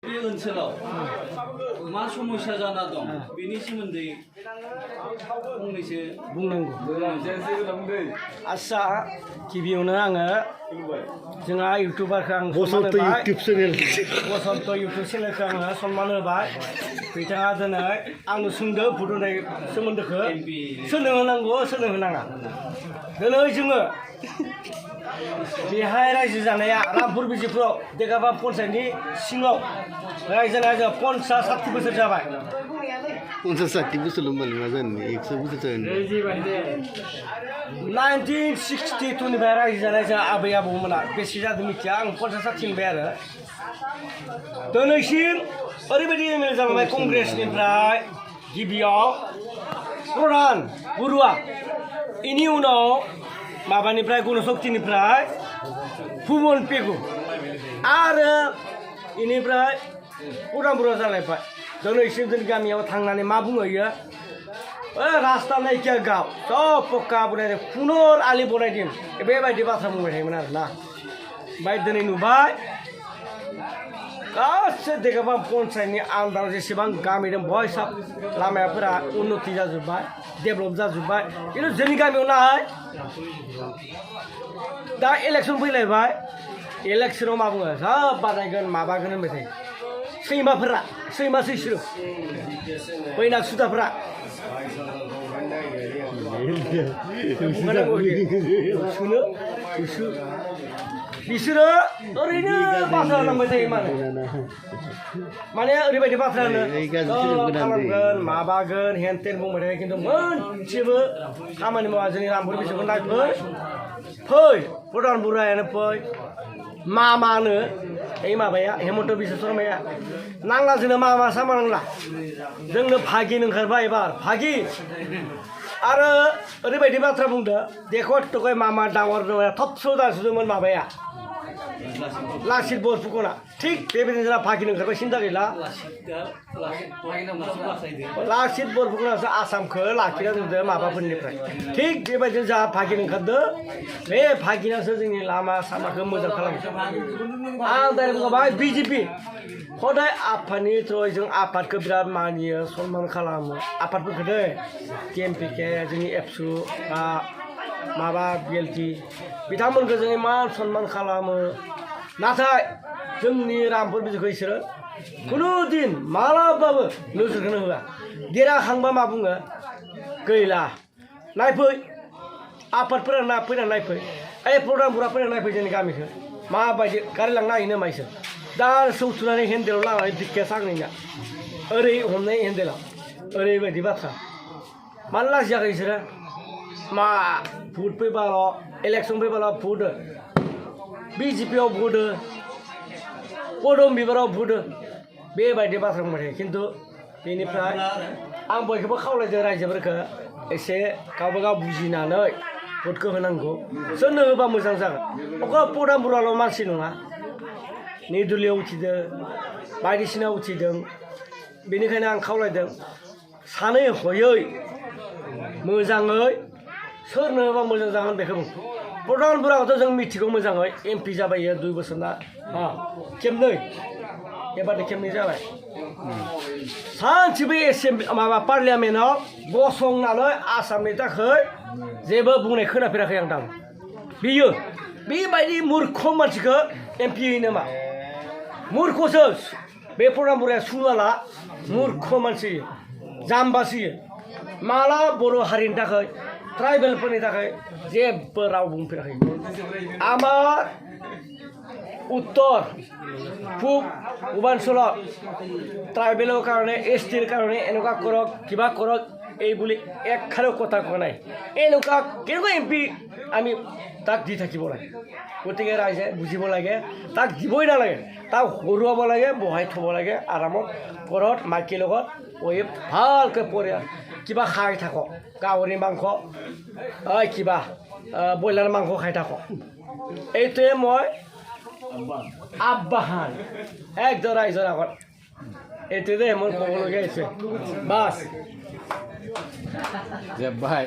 बे ओनसोलाव मा समस्या जाना दं बेनि सोमोन्दै फंनैसो बुंनांगौ आच्छा गिबियावनो आङो जोंहा इउटुबारखौ आं बसन्त इउटुब चेनेल बसन्त इउटुब चेनेलखौ आङो सन्मान होबाय बिथाङा दिनै आंनो सोंदो भुटाननि सोमोन्दोखौ सोलोंहोनांगौ सोलोंहोनाङा दिनै जोङो बेहाय रायजो जानाया रामपुर बिजिफ्राव देगाबा पन्सायतनि सिङाव रायजो जानाया जोंहा 50-60 बोसोर जाबाय 50-60 बोसोर होनबालाय मा जानो 100 बोसोर जागोन 1962 निफ्राय रायजो जानाय जोंहा आबै आबौमोना बेसे जादों मिथिया आं 50-60 मोनबाय आरो दिनैसिम ओरैबायदि एमएलए जालांबाय कंग्रेसनिफ्राय गिबियाव प्रधान बरुवा बेनि उनाव माबानिफ्राय गणशक्तिनिफ्राय भुमन पेगु आरो बेनिफ्राय प्रधान बरुवा जालायबाय दिनैसिम जोंनि गामियाव थांनानै मा बुङो इयो रास्ता नायकिया गाव सब पक्का बनायदों पुनर आलि बनायदों बेबायदि बाथ्रा बुंबाय थायोमोन आरोना ओमफ्राय दिनै नुबाय गासै देगाबा पन्सायतनि आन्दाराव जेसेबां गामि दं बय सब लामाफोरा उन्नति जाजोब्बाय डेभेलप जाजोब्बाय खिन्थु जोंनि गामियाव नाय दा इलेक्सन फैलायबाय इलेक्सनाव मा बुङो सब बानायगोन माबागोन होनबाय थायो सैमाफोरा सैमा सैसो बैनाग सुदाफ्रा बिसोरो ओरैनो बाथ्रा लांबाय थायो माने ओरैबायदि बाथ्रा खालामगोन माबागोन हेन तेन बुंबाय थायो खिन्थु मोनसेबो खामानि मावा जोंनि रामपुर बिसोरखौ नायफै फै प्रधान बरुवायानो फै मामानो এই माबाया हेमन्त बिश्व शर्माया नांला जोंनो मामा सामा नांला जोंनो भागिन ओंखारबाय एबार भागिन आरो ओरैबायदि बाथ्रा बुंदो देखो टकाय मामा डावर थबस' दासुदोंमोन माबाया लासित बरफुकना थिग बेबायदिनो जोंना भागिन ओंखारबाय सिन्था गैला लासित बरफुकनासो आसामखौ लाखिना दोनदो माबाफोरनिफ्राय थिग बेबायदिनो जोंहा भागिन ओंखारदो बे भागिनासो जोंनि लामा सामाखौ मोजां खालामो आं डाइरेक्ट बुंबाय बिजेपि हदाय आफादनि थ्रयै जों आफादखौ बिराद मानियो सनमान खालामो आफादफोरखौ दे टिएमपिके जोंनि एबसु बा माबा बिएलटि बिथांमोनखौ जों इमान सनमान खालामो नाथाय जोंनि रामपुर बिजोखौ बिसोरो खुनु दिन मालाबाबो नोजोरखौनो होआ देरहाखांबा मा बुङो गैला नायफै आफादफोरा फैनानै नायफै ओइ प्रधान बरुवा फैनानै नायफै जोंनि गामिखौ माबायदि गारि लांनो हायो नामा इसोर दा सौथुनानै हेन्देलाव लानानै धिक्या सांनिया ओरै हमनाय हेन्देलाव ओरैबायदि बाथ्रा मानो लाजियाखै बिसोरो मा भुट फैबाल' इलेक्सन फैबाल' भुट बिजेपियाव भुट पदम बिबाराव भुट बेबायदि बाथ्रा बुंबाय थायो खिन्थु बेनिफ्राय आं बयखौबो खावलायदों रायजोफोरखौ एसे गावबागाव बुजिनानै भटखौ होनांगौ सोरनो होबा मोजां जागोन अखल प्रधान बरुवाल' मानसि नङा निर्दलीय उथिदों बायदिसिना उथिदों बेनिखायनो आं खावलायदों सानै हयै मोजाङै सोरनो होबा मोजां जागोन बेखौ बुं प्रधान बरुवाखौथ' जों मिथिगौ मोजाङै एमपि जाबाय 2 बोसोरना खेबनै एबारनो खेबनै जाबाय सानसेबो माबा पार्लियामेन्टआव गसंनानै आसामनि थाखाय जेबो बुंनाय खोनाफेराखै आं दा बियो बेबायदि मुर्ख मानसिखौ एमपि होयो नामा मुर्खसो बे प्रधान बरुवाया सुवाला मुर्ख मानसि जाम्बासो माला बर' हारिनि थाखाय ट्राइबेलफोरनि थाखाय जेबो राव बुंफेराखै आमार उत्तर পূব পূৰ্বাঞ্চলত ট্ৰাইবেলৰ কাৰণে এছটিৰ কাৰণে এনেকুৱা কৰক কিবা কৰক এই বুলি একখাৰো কথা কোৱা নাই এনেকুৱা কেনেকুৱা এমপি আমি তাক দি থাকিব লাগে গতিকে ৰাইজে বুজিব লাগে তাক দিবই নালাগে তাক হৰুৱাব লাগে বহাই থ'ব লাগে আৰামত ঘৰত মাইকীৰ লগত বহি ভালকৈ পৰিয়াল কিবা খাই থাকক গাহৰি মাংস কিবা ব্ৰইলাৰ মাংস খাই থাকক এইটোৱে মই আহ্বান একজন ৰাইজৰ আগত এইটোৱে মোৰ ক'বলগীয়া হৈছে বাছ জয় ভাই